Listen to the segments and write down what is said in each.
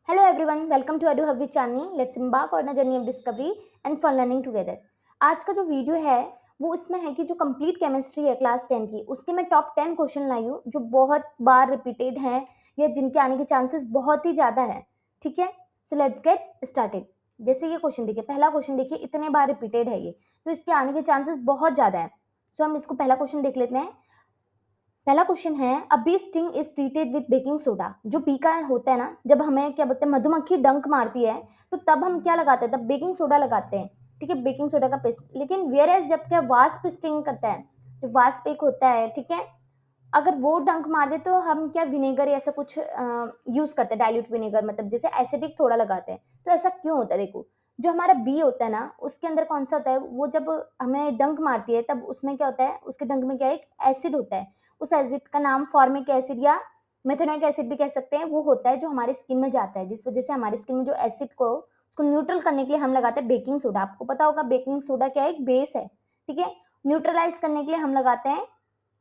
Hello everyone, welcome to EduHub with Chandni. Let's embark on a journey of discovery and fun learning together. आज का जो video है वो इसमें है कि जो कंप्लीट केमिस्ट्री है क्लास 10 की उसके मैं टॉप 10 क्वेश्चन लाई हूँ जो बहुत बार रिपीटेड हैं या जिनके आने के चांसेस बहुत ही ज़्यादा है. ठीक है, सो लेट्स गेट स्टार्टेड. जैसे ये क्वेश्चन देखिए, पहला क्वेश्चन देखिए, इतने बार रिपीटेड है ये तो इसके आने के चांसेस बहुत ज़्यादा है. सो हम इसको पहला क्वेश्चन देख लेते हैं. पहला क्वेश्चन है, a bee sting is treated with baking soda. जो बी का होता है ना, जब हमें क्या बोलते हैं मधुमक्खी डंक मारती है तो तब हम क्या लगाते हैं, तब बेकिंग सोडा लगाते हैं. ठीक है, बेकिंग सोडा का पेस्ट. लेकिन वेयर एज जब क्या वास्प स्टिंग करता है, जो वास्प एक होता है, ठीक है, अगर वो डंक मार दे तो हम क्या विनेगर या ऐसा कुछ यूज करते हैं, डाइल्यूट विनेगर, मतलब जैसे एसिडिक थोड़ा लगाते हैं. तो ऐसा क्यों होता है? देखो, जो हमारा बी होता है ना उसके अंदर कौन सा होता है, वो जब हमें डंक मारती है तब उसमें क्या होता है, उसके डंक में क्या है, एक एसिड होता है. उस एसिड का नाम फॉर्मिक एसिड या मेथनोइक एसिड भी कह सकते हैं. वो होता है जो हमारे स्किन में जाता है, जिस वजह से हमारे स्किन में जो एसिड को उसको न्यूट्रल करने के लिए हम लगाते हैं बेकिंग सोडा. आपको पता होगा बेकिंग सोडा क्या है, एक बेस है. ठीक है, न्यूट्रलाइज करने के लिए हम लगाते हैं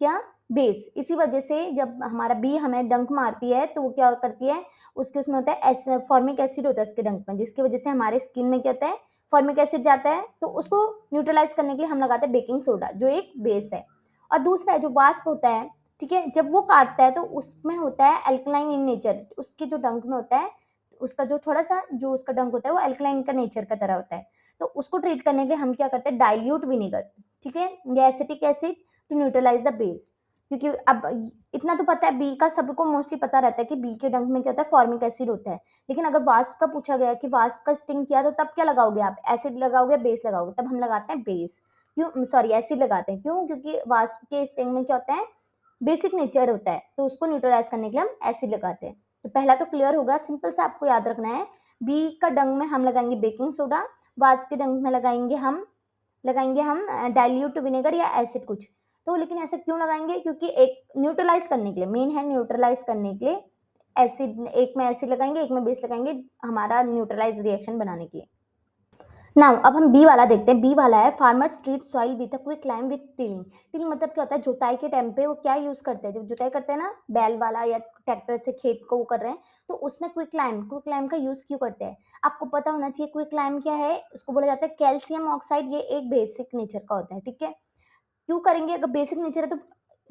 क्या, बेस. इसी वजह से जब हमारा बी हमें डंक मारती है तो वो क्या करती है, उसके उसमें होता है फॉर्मिक एसिड होता है उसके डंक में, जिसकी वजह से हमारे स्किन में क्या होता है, फॉर्मिक एसिड जाता है. तो उसको न्यूट्रलाइज करने के लिए हम लगाते हैं बेकिंग सोडा जो एक बेस है. और दूसरा है जो वास्प होता है, ठीक है, जब वो काटता है तो उसमें होता है अल्कलाइन इन नेचर. उसके जो डंक में होता है, उसका जो थोड़ा सा जो उसका डंक होता है वो अल्कलाइन का नेचर का तरह होता है. तो उसको ट्रीट करने के लिए हम क्या करते हैं, डाइल्यूट विनेगर, ठीक है, या acetic acid to neutralize the base. क्योंकि अब इतना तो पता है, बी का सबको मोस्टली पता रहता है कि बी के डंक में क्या होता है, फॉर्मिक एसिड होता है. लेकिन अगर वास्प का पूछा गया कि वास्प का स्टिंग किया तो तब क्या लगाओगे आप, एसिड लगाओगे, बेस लगाओगे? तब हम लगाते हैं बेस. क्यों, सॉरी, एसिड लगाते हैं. क्यों? क्योंकि वास्प के स्टिंग में क्या होता है, बेसिक नेचर होता है, तो उसको न्यूट्रलाइज करने के लिए हम एसिड लगाते हैं. तो पहला तो क्लियर होगा, सिंपल सा आपको याद रखना है. बी का डंक में हम लगाएंगे बेकिंग सोडा, वास्प के डंक में लगाएंगे हम डाइल्यूट विनेगर या एसिड कुछ. तो लेकिन ऐसा क्यों लगाएंगे, क्योंकि एक न्यूट्रलाइज करने के लिए, मेन है न्यूट्रलाइज करने के लिए एसिड, एक में एसिड लगाएंगे एक में बेस लगाएंगे, हमारा न्यूट्रलाइज रिएक्शन बनाने के लिए. नाउ अब हम बी वाला देखते हैं. बी वाला है, farmers treat soil with a quick lime with tilling. Tilling मतलब क्या होता है, जुताई के टाइम पे वो क्या यूज करते हैं, जब जुताई करते हैं ना बैल वाला या ट्रैक्टर से खेत को वो कर रहे हैं, तो उसमें क्विक लाइम का यूज क्यों करते हैं? आपको पता होना चाहिए क्विक लाइम क्या है. उसको बोला जाता है कैल्शियम ऑक्साइड. ये एक बेसिक नेचर का होता है. ठीक है, क्यों करेंगे, अगर बेसिक नेचर है तो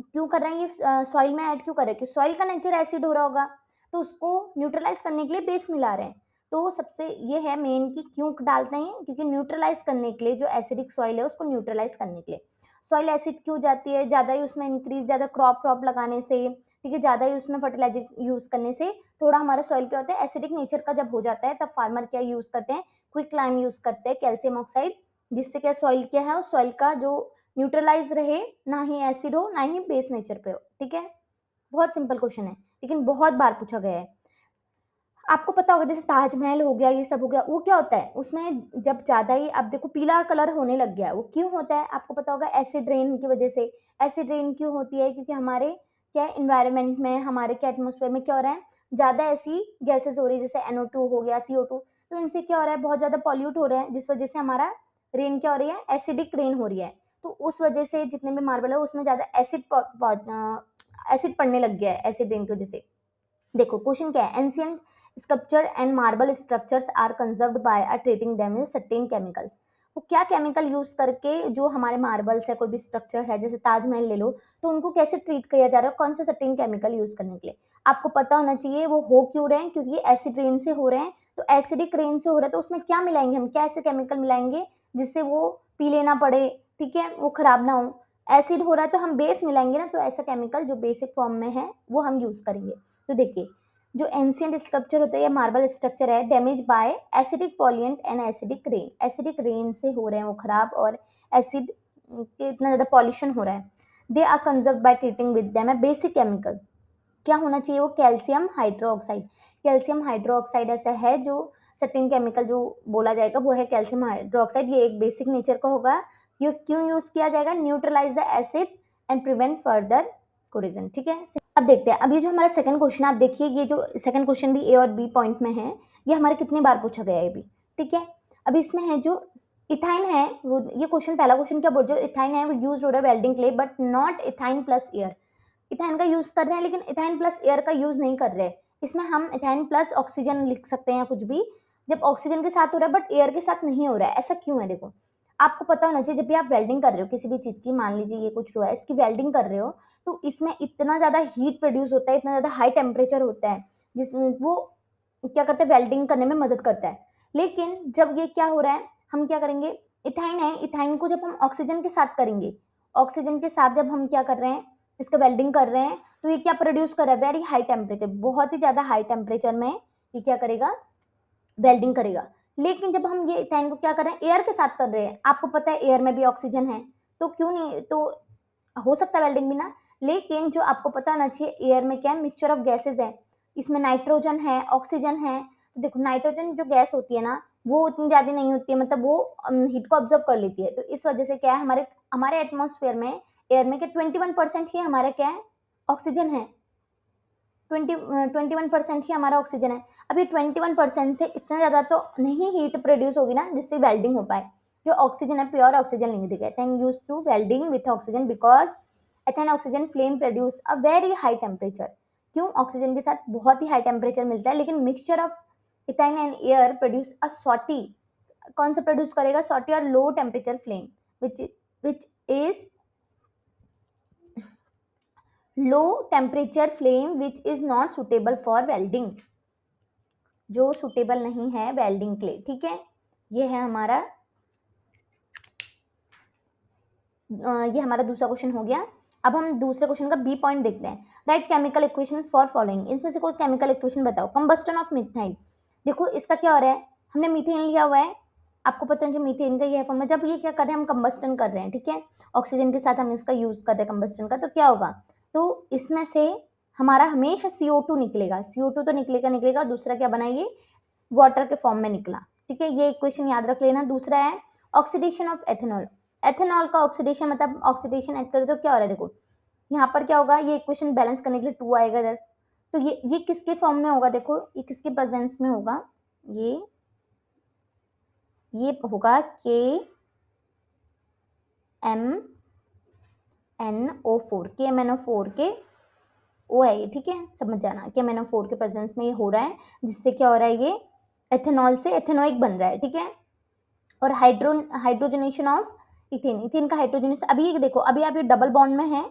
क्यों कर रहे हैं ये, सॉइल में ऐड क्यों कर रहे हैं, क्योंकि सॉइल का नेचर एसिड हो रहा होगा, तो उसको न्यूट्रलाइज करने के लिए बेस मिला रहे हैं. तो सबसे ये है मेन कि क्यों डालते हैं, क्योंकि न्यूट्रलाइज करने के लिए, जो एसिडिक सॉइल है उसको न्यूट्रलाइज करने के लिए. सॉइल एसिड क्यों जाती है, ज़्यादा ही उसमें इंक्रीज, ज़्यादा क्रॉप लगाने से, ठीक है, ज़्यादा ही उसमें फर्टिलाइजर यूज़ करने से थोड़ा हमारा सॉइल क्या होता है, एसिडिक नेचर का जब हो जाता है तब फार्मर क्या यूज़ करते हैं, क्विक लाइम यूज़ करते हैं, कैल्शियम ऑक्साइड, जिससे क्या सॉइल क्या है, उस सॉइल का जो न्यूट्रलाइज रहे, ना ही एसिड हो ना ही बेस नेचर पे हो. ठीक है, बहुत सिंपल क्वेश्चन है लेकिन बहुत बार पूछा गया है. आपको पता होगा जैसे ताजमहल हो गया, ये सब हो गया, वो क्या होता है उसमें जब ज़्यादा ही आप देखो पीला कलर होने लग गया है, वो क्यों होता है? आपको पता होगा एसिड रेन की वजह से. एसिड रेन क्यों होती है? क्योंकि हमारे क्या इन्वायरमेंट में, हमारे क्या एटमोसफेयर में क्या हो रहा है, ज़्यादा ऐसी गैसेज हो रही है, जैसे NO2 हो गया, CO2. तो इनसे क्या हो रहा है, बहुत ज़्यादा पॉल्यूट हो रहे हैं, जिस वजह से हमारा रेन क्या हो रही है, एसिडिक रेन हो रही है. तो उस वजह से जितने भी मार्बल है उसमें ज़्यादा एसिड पड़ने लग गया है, एसिड रेन की वजह से. देखो क्वेश्चन क्या है, ancient sculpture and marble structures are conserved by treating them with certain chemicals. वो क्या केमिकल यूज करके जो हमारे मार्बल्स है, कोई भी स्ट्रक्चर है, जैसे ताजमहल ले लो, तो उनको कैसे ट्रीट किया जा रहा है, कौन सा सर्टेन केमिकल यूज करने के लिए? आपको पता होना चाहिए वो हो क्यों रहे हैं, क्योंकि एसिड रेन से हो रहे हैं. तो एसिडिक रेन से हो रहा है तो उसमें क्या मिलाएंगे हम, क्या ऐसे केमिकल मिलाएंगे जिससे वो पी लेना पड़े, ठीक है, वो खराब ना हो. एसिड हो रहा है तो हम बेस मिलाएंगे ना, तो ऐसा केमिकल जो बेसिक फॉर्म में है वो हम यूज करेंगे. तो देखिए, जो एंशियंट स्कल्पचर होता है या मार्बल स्ट्रक्चर है, damage by acidic pollutant and acidic rain. Acidic rain से हो रहे हैं वो खराब, और एसिड के इतना ज़्यादा पॉल्यूशन हो रहा है. They are conserve by treating with them a basic chemical. क्या होना चाहिए वो, कैल्शियम हाइड्रोक्साइड. कैल्शियम हाइड्रोक्साइड ऐसा है जो सर्टेन केमिकल जो बोला जाएगा वो है कैल्शियम हाइड्रोक्साइड. ये एक बेसिक नेचर का होगा. ये क्यों यूज किया जाएगा, neutralize the acid and prevent further corrosion. ठीक है, अब देखते हैं. अब ये जो हमारा सेकंड क्वेश्चन है, आप देखिए ये जो सेकंड क्वेश्चन भी ए और बी पॉइंट में है, ये हमारे कितने बार पूछा गया है अभी. ठीक है, अब इसमें है जो इथाइन है, वो ये क्वेश्चन, पहला क्वेश्चन क्या बोल, जो इथाइन है वो यूज हो रहा है वेल्डिंग के लिए, but not ethyne plus air. Ethyne का यूज कर रहे हैं लेकिन इथाइन प्लस एयर का यूज नहीं कर रहे हैं. इसमें हम इथाइन प्लस ऑक्सीजन लिख सकते हैं या कुछ भी, जब ऑक्सीजन के साथ हो रहा है बट एयर के साथ नहीं हो रहा है, ऐसा क्यों है? देखो, आपको पता होना चाहिए, जब भी आप वेल्डिंग कर रहे हो किसी भी चीज़ की, मान लीजिए ये कुछ लोहा है, इसकी वेल्डिंग कर रहे हो, तो इसमें इतना ज़्यादा हीट प्रोड्यूस होता है, इतना ज़्यादा हाई टेम्परेचर होता है, जिसमें वो क्या करते हैं, वेल्डिंग करने में मदद करता है। लेकिन जब ये क्या हो रहा है, हम क्या करेंगे, इथाइन है, इथाइन को जब हम ऑक्सीजन के साथ करेंगे, ऑक्सीजन के साथ जब हम क्या कर रहे हैं, इसका वेल्डिंग कर रहे हैं, तो ये क्या प्रोड्यूस कर रहा है, वेरी हाई टेम्परेचर, बहुत ही ज़्यादा हाई टेम्परेचर में ये क्या करेगा, वेल्डिंग करेगा। लेकिन जब हम ये इथाइन को क्या कर रहे हैं, एयर के साथ कर रहे हैं, आपको पता है एयर में भी ऑक्सीजन है, तो क्यों नहीं, तो हो सकता है वेल्डिंग भी ना। लेकिन जो आपको पता होना चाहिए, एयर में क्या है, मिक्सचर ऑफ गैसेज है, इसमें नाइट्रोजन है, ऑक्सीजन है। तो देखो, नाइट्रोजन जो गैस होती है ना, वो उतनी ज़्यादा नहीं होती है, मतलब वो हीट को ऑब्जर्व कर लेती है, तो इस वजह से क्या है, हमारे हमारे एटमॉस्फेयर में, एयर में क्या 21% ही हमारा क्या है, ऑक्सीजन है। 21% ही हमारा ऑक्सीजन है। अब ये 21% से इतना ज़्यादा तो नहीं हीट प्रोड्यूस होगी ना जिससे वेल्डिंग हो पाए। जो ऑक्सीजन है, प्योर ऑक्सीजन नहीं दिखेगा। Ethane use to welding with oxygen because ethane oxygen flame produce a very high temperature. क्यों? ऑक्सीजन के साथ बहुत ही हाई टेम्परेचर मिलता है, लेकिन mixture of ethyne and air produce a sooty. कौन सा प्रोड्यूस करेगा? सॉटी और low temperature flame which is low temperature flame which is not suitable for welding, जो सुटेबल नहीं है वेल्डिंग के लिए। ठीक है, ये है हमारा ये हमारा दूसरा क्वेश्चन हो गया। अब हम दूसरे क्वेश्चन का बी पॉइंट देखते हैं। Right chemical equation for following, इसमें से कोई केमिकल इक्वेशन बताओ। कंबस्टन ऑफ मीथेन, देखो इसका क्या हो रहा है, हमने मीथेन लिया हुआ है, आपको पता है जो मीथेन का ये है फॉर्मूला। जब ये क्या कर रहे हैं, हम कंबस्टन कर रहे हैं, ठीक है, ऑक्सीजन के साथ हम इसका यूज कर रहे हैं कंबस्टन का, तो क्या होगा, तो इसमें से हमारा हमेशा CO2 निकलेगा। CO2 तो निकलेगा निकलेगा, दूसरा क्या बना, ये वाटर के फॉर्म में निकला। ठीक है, ये इक्वेशन याद रख लेना। दूसरा है ऑक्सीडेशन ऑफ एथेनॉल। एथेनॉल का ऑक्सीडेशन मतलब ऑक्सीडेशन ऐड करें तो क्या हो रहा है, देखो यहाँ पर क्या होगा, ये इक्वेशन बैलेंस करने के लिए 2 आएगा इधर, तो ये किसके फॉर्म में होगा, देखो ये किसके प्रेजेंस में होगा, ये होगा KMnO4 KMnO4 के ओ है ये। ठीक है, समझ जाना, KMnO4 के प्रेजेंस में ये हो रहा है, जिससे क्या हो रहा है, ये एथेनॉल से एथेनोइक बन रहा है। ठीक है, और हाइड्रोजनेशन ऑफ इथेन, इथेन का हाइड्रोजनेशन। अभी ये देखो, अभी आप ये डबल बॉन्ड में है,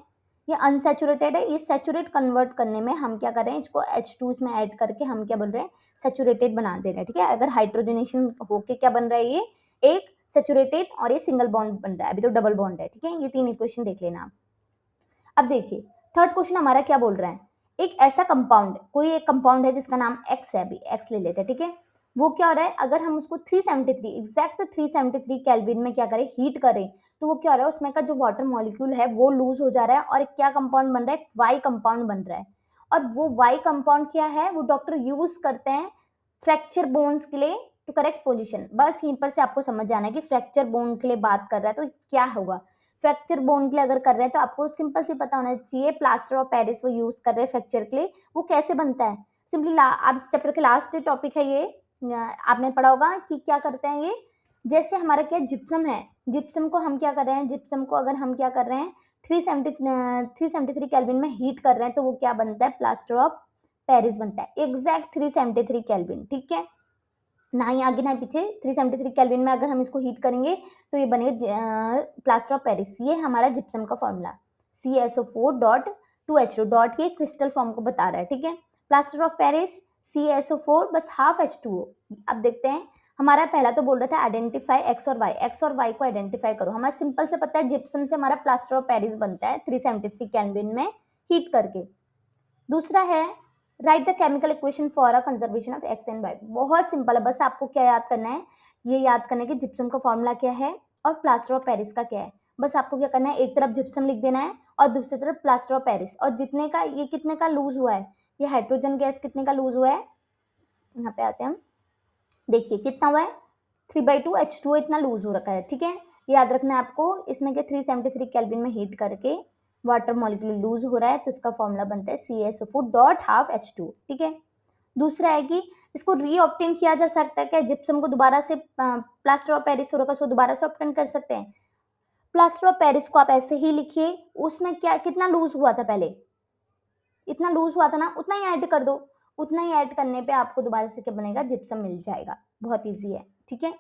ये अनसैचुरेटेड है, ये सैचुरेट कन्वर्ट करने में हम क्या कर रहे हैं, इसको H2 इसमें ऐड करके हम क्या बोल रहे हैं, सैचुरेटेड बना दे रहे हैं। ठीक है, अगर हाइड्रोजनेशन होके क्या बन रहा है, ये एक सैचुरेटेड और ये सिंगल बॉन्ड बन रहा है, अभी तो डबल बॉन्ड है। ठीक है, ये 3 इक्वेशन देख लेना आप। अब देखिए थर्ड क्वेश्चन हमारा क्या बोल रहा है, एक ऐसा कंपाउंड, कोई एक कंपाउंड है जिसका नाम X है, अभी X ले लेते हैं। ठीक है, वो क्या हो रहा है, अगर हम उसको 373 एग्जैक्ट 373 केल्विन में क्या करें, हीट करें, तो वो क्या हो रहा है, उसमें का जो वाटर मॉलिक्यूल है वो लूज हो जा रहा है, और एक क्या कंपाउंड बन रहा है, वाई कंपाउंड बन रहा है। और वो वाई कंपाउंड क्या है, वो डॉक्टर यूज करते हैं फ्रैक्चर बोन्स के लिए टू करेक्ट पोजिशन। बस यहीं पर से आपको समझ जाना है कि फ्रैक्चर बोन के लिए बात कर रहा है, तो क्या होगा, फ्रैक्चर बोन के लिए अगर कर रहे हैं तो आपको सिंपल सी पता होना चाहिए, प्लास्टर ऑफ पेरिस वो यूज कर रहे हैं फ्रैक्चर के लिए। वो कैसे बनता है, सिंपली आप इस चैप्टर के लास्ट टॉपिक है ये, आपने पढ़ा होगा कि क्या करते हैं ये, जैसे हमारा क्या जिप्सम है, जिप्सम को हम क्या कर रहे हैं, जिप्सम को अगर हम क्या कर रहे हैं 373 केल्विन में हीट कर रहे हैं, तो वो क्या बनता है, प्लास्टर ऑफ पेरिस बनता है, एग्जैक्ट 373 केल्विन। ठीक है, ना ही आगे ना ही पीछे, 373 केल्विन में अगर हम इसको हीट करेंगे तो ये बनेगा प्लास्टर ऑफ पेरिस। ये हमारा जिप्सम का फॉर्मूला, CaSO4.2H2 डॉट, ये क्रिस्टल फॉर्म को बता रहा है। ठीक है, प्लास्टर ऑफ पेरिस CaSO4 बस हाफ H2O। अब देखते हैं, हमारा पहला तो बोल रहा था आइडेंटिफाई एक्स और वाई, एक्स और वाई को आइडेंटिफाई करो। हमारा सिंपल से पता है जिप्सम से हमारा प्लास्टर ऑफ पेरिस बनता है 373 केल्विन में हीट करके। दूसरा है write the chemical equation for a conservation of X and Y. बहुत सिंपल है, बस आपको क्या याद करना है, ये याद करना है कि जिप्सम का फॉर्मूला क्या है और प्लास्टर ऑफ पेरिस का क्या है। बस आपको क्या करना है, एक तरफ जिप्सम लिख देना है और दूसरी तरफ प्लास्टर ऑफ पेरिस, और जितने का ये कितने का लूज हुआ है, ये हाइड्रोजन गैस कितने का लूज हुआ है, यहाँ पे आते हैं हम, देखिए कितना हुआ है, 3/2 H2O इतना लूज हो रखा है। ठीक है, याद रखना है आपको, इसमें क्या 373 केल्विन में हीट करके वाटर मॉलिक्यूल लूज हो रहा है, तो इसका फॉर्मूला बनता है CaSO4 डॉट हाफ H2। ठीक है, दूसरा है कि इसको रीऑब्टेन किया जा सकता है क्या, जिप्सम को दोबारा से प्लास्टर ऑफ पेरिस हो रखा है, उसको दोबारा से ऑब्टेन कर सकते हैं। प्लास्टर ऑफ पेरिस को आप ऐसे ही लिखिए, उसमें क्या कितना लूज हुआ था, पहले इतना लूज हुआ था ना, उतना ही ऐड कर दो, उतना ही ऐड करने पे आपको दोबारा से क्या बनेगा, जिप्सम मिल जाएगा। बहुत ईजी है, ठीक है।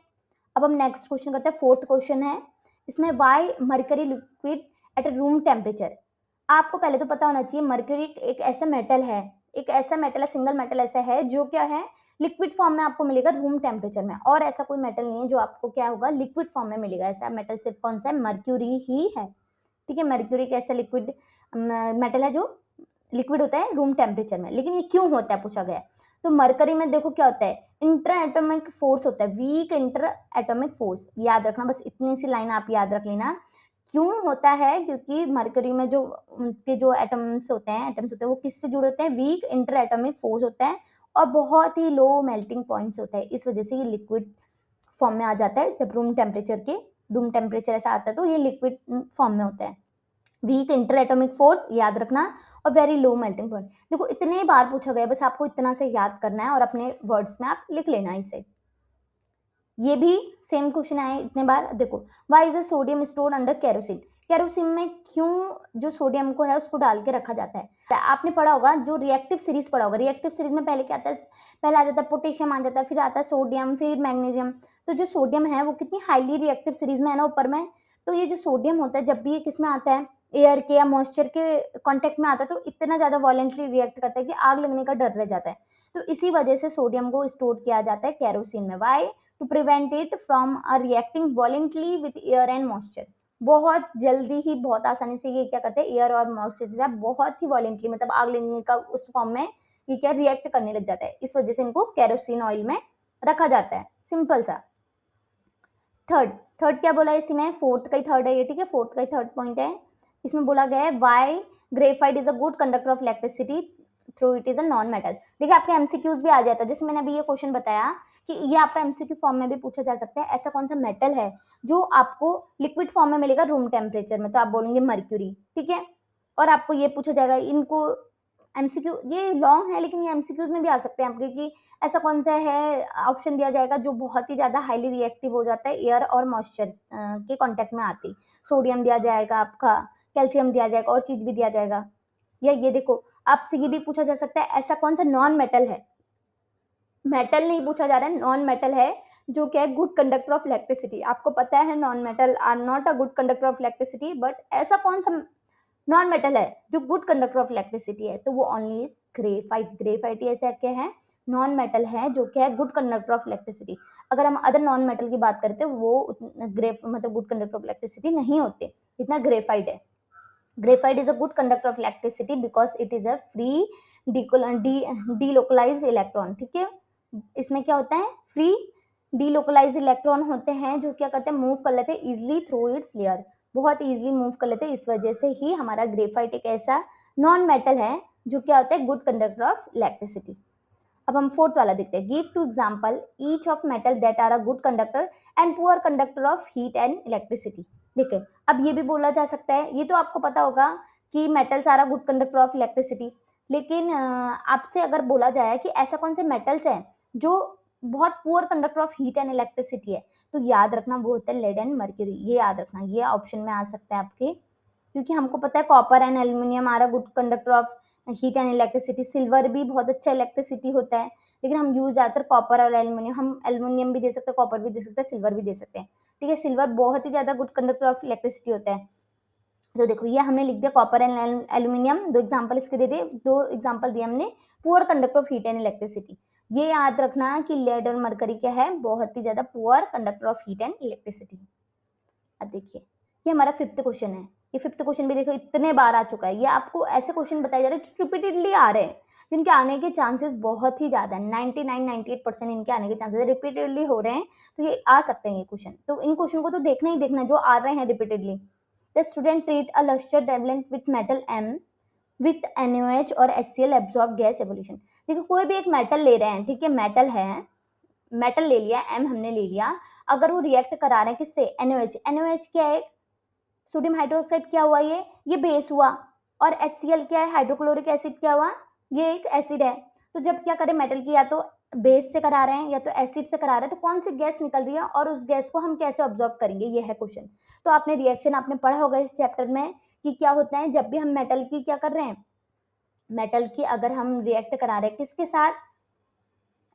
अब हम नेक्स्ट क्वेश्चन करते हैं, फोर्थ क्वेश्चन है इसमें, why mercury liquid at room temperature. आपको पहले तो पता होना चाहिए मरकरी एक ऐसा मेटल है, सिंगल मेटल ऐसा है जो क्या है, लिक्विड फॉर्म में आपको मिलेगा रूम टेम्परेचर में, और ऐसा कोई मेटल नहीं है जो आपको क्या होगा, लिक्विड फॉर्म में मिलेगा। ऐसा मेटल सिर्फ कौन सा है, मर्क्यूरी ही है, ठीक है। मर्क्यूरी एक ऐसा लिक्विड मेटल है जो लिक्विड होता है रूम टेम्परेचर में। लेकिन ये क्यों होता है पूछा गया है, तो मरकरी में देखो क्या होता है, इंटर एटॉमिक फोर्स होता है, वीक इंटर एटॉमिक फोर्स, याद रखना, बस इतनी सी लाइन आप याद रख लेना। क्यों होता है, क्योंकि मरकरी में जो उनके जो एटम्स होते हैं वो किससे जुड़े होते हैं, वीक इंटर एटॉमिक फोर्स होता है और बहुत ही लो मेल्टिंग पॉइंट्स होता है। इस वजह से ये लिक्विड फॉर्म में आ जाता है। जब रूम टेम्परेचर ऐसा आता है तो ये लिक्विड फॉर्म में होता है। वीक इंटर एटॉमिक फोर्स याद रखना और वेरी लो मेल्टिंग पॉइंट। देखो इतने बार पूछा गया, बस आपको इतना से याद करना है और अपने वर्ड्स में आप लिख लेना इसे। ये भी सेम क्वेश्चन आए इतने बार। देखो, why is sodium store under kerosene. Kerosene में क्यों जो सोडियम को है उसको डाल के रखा जाता है। आपने पढ़ा होगा, जो रिएक्टिव सीरीज पढ़ा होगा, रिएक्टिव सीरीज में पहले क्या आता है, पहले आ जाता है पोटेशियम, आ जाता है, फिर आता है सोडियम, फिर मैग्नीशियम। तो जो सोडियम है वो कितनी हाईली रिएक्टिव सीरीज में है ना, ऊपर में। तो ये जो सोडियम होता है, जब भी ये किस में आता है, एयर के या मॉइस्चर के कांटेक्ट में आता है, तो इतना ज्यादा वॉलेंटली रिएक्ट करता है कि आग लगने का डर रह जाता है। तो इसी वजह से सोडियम को स्टोर किया जाता है केरोसिन में। Why, to prevent it from reacting violently with air and moisture. बहुत जल्दी ही, बहुत आसानी से ये क्या करते हैं, एयर और मॉइस्चर से बहुत ही वॉलेंटली, मतलब आग लगने का उस फॉर्म में ये क्या रिएक्ट करने लग जाता है। इस वजह से इनको केरोसिन ऑयल में रखा जाता है। सिंपल सा। थर्ड क्या बोला इसमें, फोर्थ का ही थर्ड है ये, ठीक है। फोर्थ का ही थर्ड पॉइंट है, इसमें बोला गया है why graphite is a good conductor of electricity through it is a non metal. देखिए आपके एमसीक्यूज भी आ जाता है, जैसे मैंने अभी ये क्वेश्चन बताया कि ये आपका एमसीक्यू फॉर्म में भी पूछा जा सकता है, ऐसा कौन सा मेटल है जो आपको लिक्विड फॉर्म में मिलेगा रूम टेम्परेचर में, तो आप बोलेंगे मर्क्यूरी, ठीक है। और आपको ये पूछा जाएगा, इनको एमसीक्यू ये लॉन्ग है लेकिन ये एमसीक्यूज में भी आ सकते हैं आपके, कि ऐसा कौन सा है, ऑप्शन दिया जाएगा जो बहुत ही ज्यादा हाईली रिएक्टिव हो जाता है एयर और मॉइस्चर के कांटेक्ट में आती। सोडियम दिया जाएगा आपका, कैल्शियम दिया जाएगा, और चीज भी दिया जाएगा। या ये देखो, आपसे ये भी पूछा जा सकता है, ऐसा कौन सा नॉन मेटल है, मेटल नहीं पूछा जा रहा है, नॉन मेटल है जो क्या है, गुड कंडक्टर ऑफ इलेक्ट्रिसिटी। आपको पता है non metal are not a good conductor of electricity, but ऐसा कौन सा नॉन मेटल है जो गुड कंडक्टर ऑफ इलेक्ट्रिसिटी है, तो वो ओनली इज ग्रेफाइट। ग्रेफाइट ऐसा क्या है, नॉन मेटल है जो क्या है, गुड कंडक्टर ऑफ इलेक्ट्रिसिटी। अगर हम अदर नॉन मेटल की बात करते हैं वो मतलब गुड कंडक्टर ऑफ इलेक्ट्रिसिटी नहीं होते जितना ग्रेफाइट है। Graphite is a good conductor of electricity because it is a free delocalised electron, ठीक है। इसमें क्या होता है, फ्री डीलोकलाइज्ड इलेक्ट्रॉन होते हैं जो क्या करते हैं, मूव कर लेते हैं इजिली थ्रू इट्स लेयर, बहुत इजीली मूव कर लेते हैं। इस वजह से ही हमारा ग्रेफाइट एक ऐसा नॉन मेटल है जो क्या होता है, गुड कंडक्टर ऑफ इलेक्ट्रिसिटी। अब हम फोर्थ वाला देखते हैं, give two example each of metal that are a good conductor and poor conductor of heat and electricity. देखिए अब ये भी बोला जा सकता है, ये तो आपको पता होगा कि metals are a good conductor of electricity, लेकिन आपसे अगर बोला जाए कि ऐसा कौन से मेटल्स हैं जो बहुत poor conductor of heat and electricity है, तो याद रखना वो होता है लेड एंड मर्क्यूरी। ये याद रखना, ये ऑप्शन में आ सकता है आपके, क्योंकि हमको पता है copper and aluminium are a good conductor of heat and electricity. Silver भी बहुत अच्छा इलेक्ट्रिसिटी होता है, लेकिन हम यूज ज़्यादातर कॉपर और एल्यूमिनियम, हम एल्यूमिनियम भी दे सकते हैं, कॉपर भी दे सकते हैं, सिल्वर भी दे सकते हैं, ठीक है। सिल्वर बहुत ही ज़्यादा गुड कंडक्टर ऑफ इलेक्ट्रिसिटी होता है। तो देखो ये हमने लिख दिया कॉपर एंड एल्यूमिनियम, दो एग्जांपल इसके दे दिए, दो एग्जांपल दिए हमने poor conductor of heat and electricity. ये याद रखना कि लेड और मरकरी क्या है, बहुत ही ज्यादा poor conductor of heat and electricity. अब देखिए ये हमारा फिफ्थ क्वेश्चन है, ये फिफ्थ क्वेश्चन भी देखो इतने बार आ चुका है। ये आपको ऐसे क्वेश्चन बताए जा रहे हैं जो रिपीटेडली आ रहे हैं, जिनके आने के चांसेस बहुत ही ज्यादा है, 99-98% इनके आने के चांसेस रिपीटेडली हो रहे हैं, तो ये आ सकते हैं ये क्वेश्चन। तो इन क्वेश्चन को तो देखना ही देखना जो आ रहे हैं repeatedly. The student treat a luster tablet with metal M with NaOH और HCl absorb gas evolution। देखिए कोई भी एक मेटल ले रहे हैं, ठीक है, मेटल है, मेटल ले लिया, M हमने ले लिया, अगर वो रिएक्ट करा रहे हैं किससे, NaOH। NaOH क्या है, सोडियम हाइड्रोक्साइड क्या हुआ, ये बेस हुआ, और HCl क्या है, हाइड्रोक्लोरिक एसिड क्या हुआ, ये एक एसिड है। तो जब क्या करें मेटल की, या तो बेस से करा रहे हैं या तो एसिड से करा रहे हैं, तो कौन सी गैस निकल रही है और उस गैस को हम कैसे ऑब्जर्व करेंगे, ये है क्वेश्चन। तो आपने रिएक्शन आपने पढ़ा होगा इस चैप्टर में कि क्या होता है जब भी हम मेटल की क्या कर रहे हैं, मेटल की अगर हम रिएक्ट करा रहे हैं किसके साथ,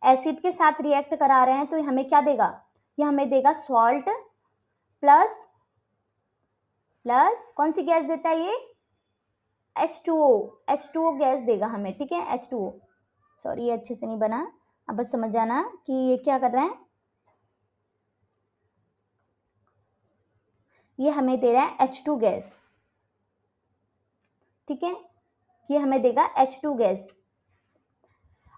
एसिड के साथ रिएक्ट करा रहे हैं, तो हमें क्या देगा, ये हमें देगा सॉल्ट प्लस प्लस कौन सी गैस देता है ये, H2O गैस देगा हमें, ठीक है, H2O। सॉरी ये अच्छे से नहीं बना, अब बस समझ जाना कि ये क्या कर रहा है, ये हमें दे रहा है H2 गैस, ठीक है, ये हमें देगा H2 गैस।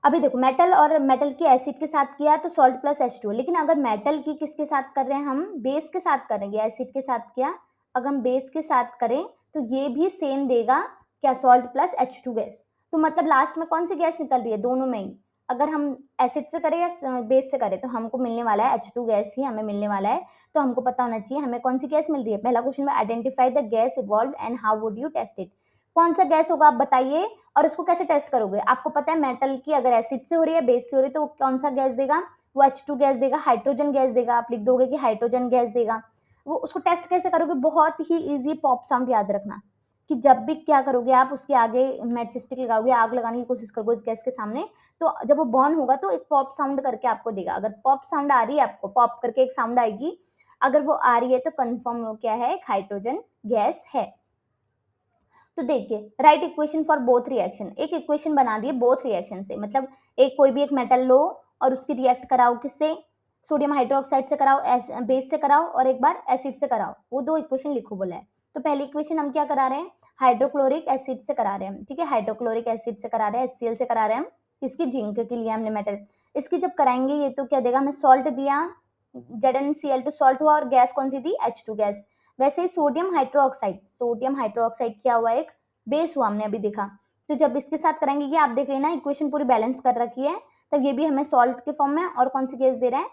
अभी देखो मेटल और मेटल की एसिड के साथ किया तो सॉल्ट प्लस H2, लेकिन अगर मेटल की किसके साथ कर रहे हैं, हम बेस के साथ करेंगे, एसिड के साथ किया, अगर हम बेस के साथ करें तो ये भी सेम देगा क्या, सॉल्ट प्लस H2 गैस। तो मतलब लास्ट में कौन सी गैस निकल रही है, दोनों में ही, अगर हम एसिड से करें या बेस से करें तो हमको मिलने वाला है H2 गैस ही हमें मिलने वाला है। तो हमको पता होना चाहिए हमें कौन सी गैस मिल रही है। पहला क्वेश्चन में identify the gas evolve and how would you test it, कौन सा गैस होगा आप बताइए, और उसको कैसे टेस्ट करोगे। आपको पता है मेटल की अगर एसिड से हो रही है बेस से हो रही है तो कौन सा गैस देगा, वो H2 गैस देगा, हाइड्रोजन गैस देगा, आप लिख दोगे कि हाइड्रोजन गैस देगा। वो उसको टेस्ट कैसे करोगे, बहुत ही इजी, पॉप साउंड याद रखना कि जब भी क्या करोगे आप उसके आगे मैच स्टिक लगाओगे, आग लगाने की कोशिश करोगे इस गैस के सामने, तो जब वो बर्न होगा तो एक पॉप साउंड करके आपको देगा। अगर पॉप साउंड आ रही है, आपको पॉप करके एक साउंड आएगी, अगर वो आ रही है तो कंफर्म वो क्या है, एक हाइड्रोजन गैस है। तो देखिए right equation for both reaction, एक इक्वेशन बना दिए बोथ रिएक्शन से, मतलब एक कोई भी एक मेटल लो और उसकी रिएक्ट कराओ किससे, सोडियम हाइड्रोक्साइड से कराओ, बेस से कराओ, और एक बार एसिड से कराओ, वो दो इक्वेशन लिखो बोला है। तो पहली इक्वेशन हम क्या करा रहे हैं, हाइड्रोक्लोरिक एसिड से करा रहे हैं, ठीक है, हाइड्रोक्लोरिक एसिड से करा रहे हैं, HCl से करा रहे हैं हम, इसकी जिंक के लिए हमने मेटल। इसकी जब कराएंगे ये तो क्या देगा, हमें सॉल्ट दिया, ZnCl2 सॉल्ट हुआ, और गैस कौन सी दी, H2 गैस। वैसे ही सोडियम हाइड्रोक्साइड क्या हुआ, एक बेस हुआ, हमने अभी देखा। तो जब इसके साथ करेंगे कि आप देख लेना इक्वेशन पूरी बैलेंस कर रखी है, तब ये भी हमें सॉल्ट के फॉर्म में, और कौन सी गैस दे रहा है,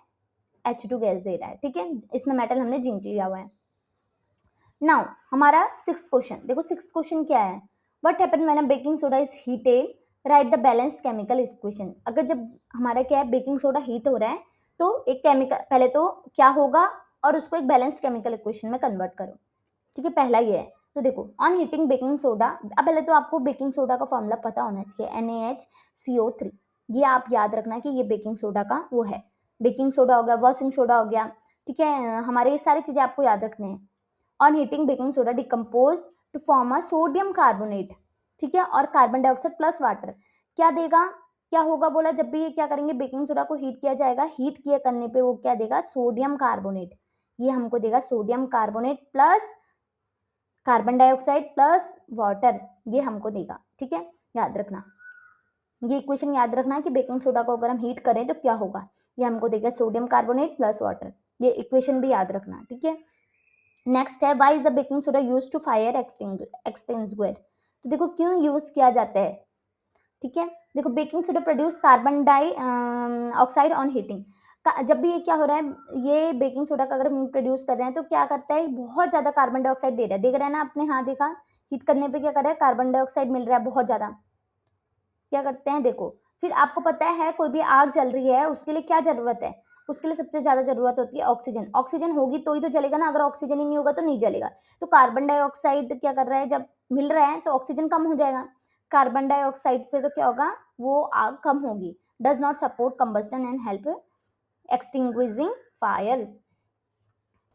H2 गैस दे रहा है, ठीक है, इसमें मेटल हमने जिंक लिया हुआ है। नाउ हमारा 6th क्वेश्चन देखो, 6th क्वेश्चन क्या है, what happen when a baking soda is heated, right the balance chemical equation. अगर जब हमारा क्या है, बेकिंग सोडा हीट हो रहा है तो एक केमिकल, पहले तो क्या होगा और उसको एक बैलेंस केमिकल इक्वेशन में कन्वर्ट करो, ठीक है, पहला ये है। तो देखो ऑन हीटिंग बेकिंग सोडा, अब पहले तो आपको बेकिंग सोडा का फॉर्मूला पता होना चाहिए, NaHCO3, ये आप याद रखना कि ये बेकिंग सोडा का वो है, बेकिंग सोडा हो गया, वॉशिंग सोडा हो गया, ठीक है, हमारे ये सारी चीजें आपको याद रखने हैं। On heating baking soda decompose to form a sodium carbonate, ठीक है, और कार्बन डाइऑक्साइड प्लस वाटर, क्या देगा, क्या होगा बोला, जब भी ये क्या करेंगे बेकिंग सोडा को हीट किया जाएगा, हीट किया करने पे वो क्या देगा, सोडियम कार्बोनेट, ये हमको देगा sodium carbonate plus carbon dioxide plus water, ये हमको देगा, ठीक है, याद रखना, ये इक्वेशन याद रखना कि बेकिंग सोडा को अगर हम हीट करें तो क्या होगा, ये हमको देगा सोडियम कार्बोनेट प्लस वाटर, ये इक्वेशन भी याद रखना, ठीक है। नेक्स्ट है why is the baking soda use to fire extinguisher, तो देखो क्यों यूज किया जाता है, ठीक है, देखो baking soda produce carbon dioxide on heating, जब भी ये क्या हो रहा है, ये बेकिंग सोडा का अगर हम प्रोड्यूस कर रहे हैं तो क्या करता है, बहुत ज्यादा कार्बन डाइऑक्साइड दे रहा है, देख रहे हैं ना आपने, हाँ देखा, हीट करने पे क्या कर रहा है, कार्बन डाइऑक्साइड मिल रहा है बहुत ज्यादा, क्या करते हैं देखो, फिर आपको पता है कोई भी आग जल रही है उसके लिए क्या जरूरत है, उसके लिए सबसे ज्यादा जरूरत होती है ऑक्सीजन, ऑक्सीजन होगी तो ही तो जलेगा ना, अगर ऑक्सीजन ही नहीं होगा तो नहीं जलेगा। तो कार्बन डाइऑक्साइड क्या कर रहा है, जब मिल रहा है तो ऑक्सीजन कम हो जाएगा, कार्बन डाइऑक्साइड से तो क्या होगा, वो आग कम होगी, does not support combustion and help extinguishing fire.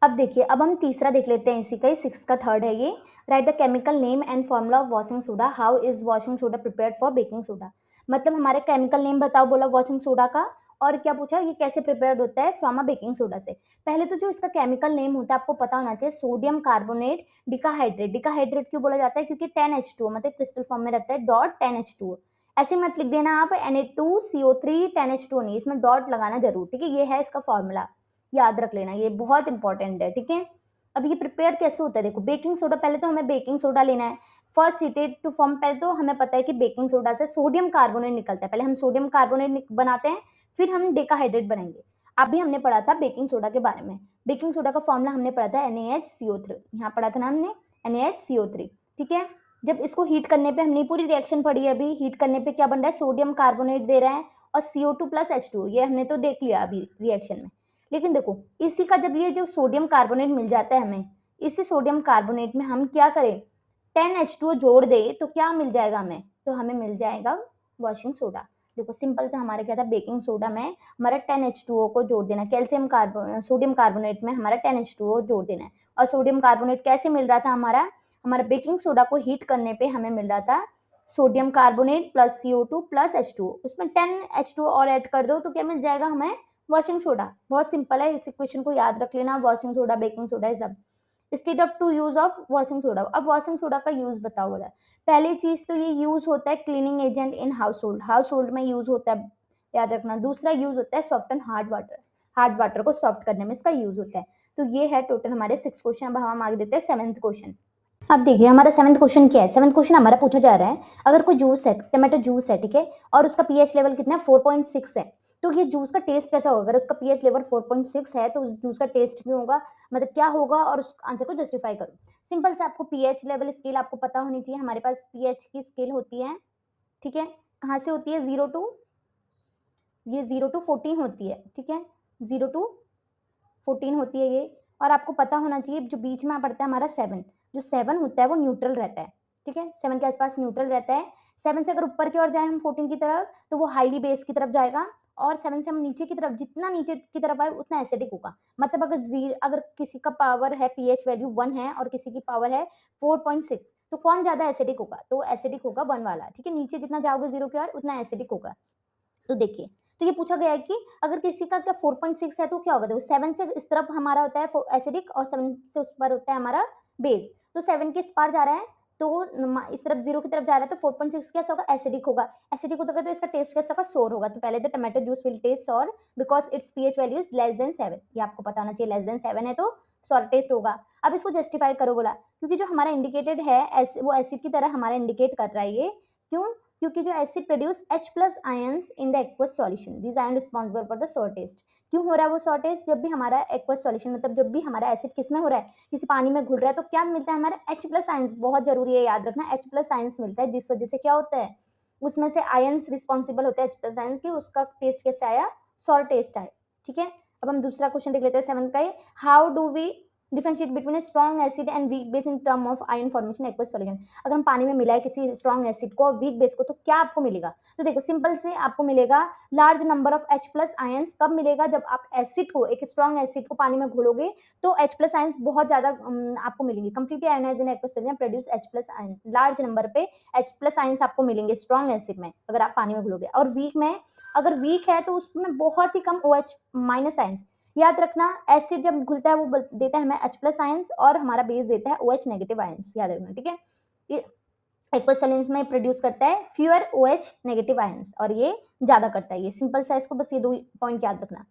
अब देखिए, अब हम तीसरा देख लेते हैं इसी का ही, 6th का 3rd है ये, right the chemical name and formula of washing soda, how is washing soda prepared for baking soda, मतलब हमारे केमिकल नेम बताओ बोला वॉशिंग सोडा का, और क्या पूछा, ये कैसे प्रिपेयर्ड होता है फ्रॉम अ बेकिंग सोडा से। पहले तो जो इसका केमिकल नेम होता है आपको पता होना चाहिए, सोडियम कार्बोनेट डिकाहाइड्रेट, डिकाहाइड्रेट क्यों बोला जाता है, क्योंकि 10H2O मतलब क्रिस्टल फॉर्म में रहता है, डॉट 10H2O, ऐसे मत लिख देना आप Na2CO3 10H2O नहीं, इसमें डॉट लगाना जरूर, ठीक है, ये है इसका फॉर्मूला, याद रख लेना, ये बहुत इंपॉर्टेंट है, ठीक है। अब ये प्रिपेयर कैसे होता है, देखो बेकिंग सोडा, पहले तो हमें बेकिंग सोडा लेना है, फर्स्ट हीटेड टू फॉर्म, पहले तो हमें पता है कि बेकिंग सोडा से सोडियम कार्बोनेट निकलता है, पहले हम सोडियम कार्बोनेट बनाते हैं, फिर हम डेकाहाइड्रेट बनाएंगे। अभी हमने पढ़ा था बेकिंग सोडा के बारे में, बेकिंग सोडा का फॉर्मूला हमने पढ़ा था NaHCO3, यहाँ पढ़ा था ना हमने NaHCO3, ठीक है। जब इसको हीट करने पे, हमने पूरी रिएक्शन पढ़ी है अभी, हीट करने पे क्या बन रहा है, सोडियम कार्बोनेट दे रहा है और CO2 प्लस H2, ये हमने तो देख लिया अभी रिएक्शन में। लेकिन देखो इसी का जब ये जो सोडियम कार्बोनेट मिल जाता है हमें, इसी सोडियम कार्बोनेट में हम क्या करें, 10H2O जोड़ दे तो क्या मिल जाएगा हमें, तो हमें मिल जाएगा वॉशिंग सोडा। देखो सिंपल से हमारा क्या था, बेकिंग सोडा में हमारा 10H2O को जोड़ देना, सोडियम कार्बोनेट में हमारा 10H2O जोड़ देना है। और सोडियम कार्बोनेट कैसे मिल रहा था, हमारा बेकिंग सोडा को हीट करने पे हमें मिल रहा था sodium carbonate plus CO2 plus H2O, उसमें 10H2O और ऐड कर दो तो क्या मिल जाएगा हमें, वॉशिंग सोडा। बहुत सिंपल है, इस इक्वेशन को याद रख लेना, वॉशिंग सोडा बेकिंग सोडा है सब। State of two use of washing soda. अब वॉशिंग सोडा का यूज बताओ बोला। पहली चीज तो ये यूज होता है cleaning agent in household में यूज होता है, याद रखना। दूसरा यूज होता है सॉफ्ट एंड हार्ड वाटर को सॉफ्ट करने में इसका यूज होता है। तो ये है टोटल हमारे 6 क्वेश्चन। अब हम आगे देते हैं 7th क्वेश्चन। अब देखिए हमारा 7th क्वेश्चन क्या है। 7th क्वेश्चन हमारा पूछा जा रहा है, अगर कोई जूस है, टमाटो जूस है, ठीक है, और उसका पीएच लेवल कितना है, 4.6 है, तो ये जूस का टेस्ट कैसा होगा। अगर उसका पीएच लेवल 4.6 है तो उस जूस का टेस्ट क्यों होगा, मतलब क्या होगा, और उस आंसर को जस्टिफाई करो। सिंपल से आपको पीएच लेवल स्केल आपको पता होनी चाहिए। हमारे पास पीएच की स्केल होती है, ठीक है, कहाँ से होती है, 0 to 14 होती है, ठीक है, 0 to 14 होती है ये। और आपको पता होना चाहिए जो बीच में पड़ता है हमारा 7, जो 7 होता है वो न्यूट्रल रहता है, ठीक है, 7 के आसपास न्यूट्रल रहता है। 7 से अगर ऊपर की ओर जाए हम 14 की तरफ तो वो हाईली बेस की तरफ जाएगा, और 7 से हम नीचे की तरफ, जितना नीचे की तरफ आए उतना एसिडिक होगा। मतलब अगर किसी का पावर है पीएच वैल्यू 1 है और किसी की पावर है 4.6, तो कौन ज्यादा एसिडिक होगा, तो एसिडिक होगा 1 वाला, ठीक है। नीचे जितना जाओगे 0 की ओर उतना एसिडिक होगा। तो देखिए, तो ये पूछा गया है कि अगर किसी का क्या 4.6 है तो क्या होगा। देखो 7 से इस तरफ हमारा होता है एसिडिक और 7 से उस पर होता है हमारा बेस। तो 7 के इस पार जा रहा है तो इस तरफ 0 की तरफ जा रहा है तो 4.6 कैसा होगा, एसिडिक होगा। एसिडिक होगा तो इसका टेस्ट कैसा होगा, सोर होगा। तो पहले तो टमाटो जूस विल टेस्ट सोर because it's pH value is less than 7। ये आपको पता होना चाहिए, लेस देन 7 है तो सोर टेस्ट होगा। अब इसको जस्टिफाई करो बोला, क्योंकि जो हमारा इंडिकेटेड है वो एसिड की तरह हमारा इंडिकेट कर रहा है ये। क्यों, क्योंकि जो acid produce H plus ions in the aqueous solution, this ion responsible for the सोर टेस्ट। क्यों हो रहा है वो सोर टेस्ट, जब भी हमारा एक्वस सॉल्यूशन, मतलब जब भी हमारा एसिड किस में हो रहा है, किसी पानी में घुल रहा है, तो क्या मिलता है हमारा H प्लस आयंस। बहुत जरूरी है याद रखना, H प्लस आयंस मिलता है, जिस वजह से क्या होता है, उसमें से आयंस रिस्पॉन्सिबल होते हैं H प्लस आयंस की, उसका टेस्ट कैसे आया, सोर टेस्ट आया, ठीक है। अब हम दूसरा क्वेश्चन देख लेते हैं 7th का। How do we differentiate between a strong acid and weak base in term of ion formation aqueous solution. अगर हम पानी में मिलाए किसी स्ट्रॉन्ग एसिड को और वीक बेस को तो क्या आपको मिलेगा। तो देखो सिंपल से आपको मिलेगा large number of H plus ions. कब मिलेगा, जब आप एसिड को, एक स्ट्रॉन्ग एसिड को पानी में घोलोगे तो H प्लस आयंस बहुत ज्यादा आपको मिलेंगे। Completely ionised in aqueous solution produce H plus ion, large number पे H प्लस आयंस आपको मिलेंगे स्ट्रॉन्ग एसिड में अगर आप पानी में घोलोगे। और वीक में, अगर वीक है तो उसमें बहुत ही कम OH माइनस आयंस। याद रखना, एसिड जब घुलता है वो देता है हमें H प्लस आयंस और हमारा बेस देता है OH नेगेटिव आयंस, याद रखना, ठीक है। ये एक्वस सॉल्यूशंस में प्रोड्यूस करता है फ्यूअर OH नेगेटिव आयंस और ये ज्यादा करता है। ये सिंपल सा, इसको बस ये 2 पॉइंट याद रखना।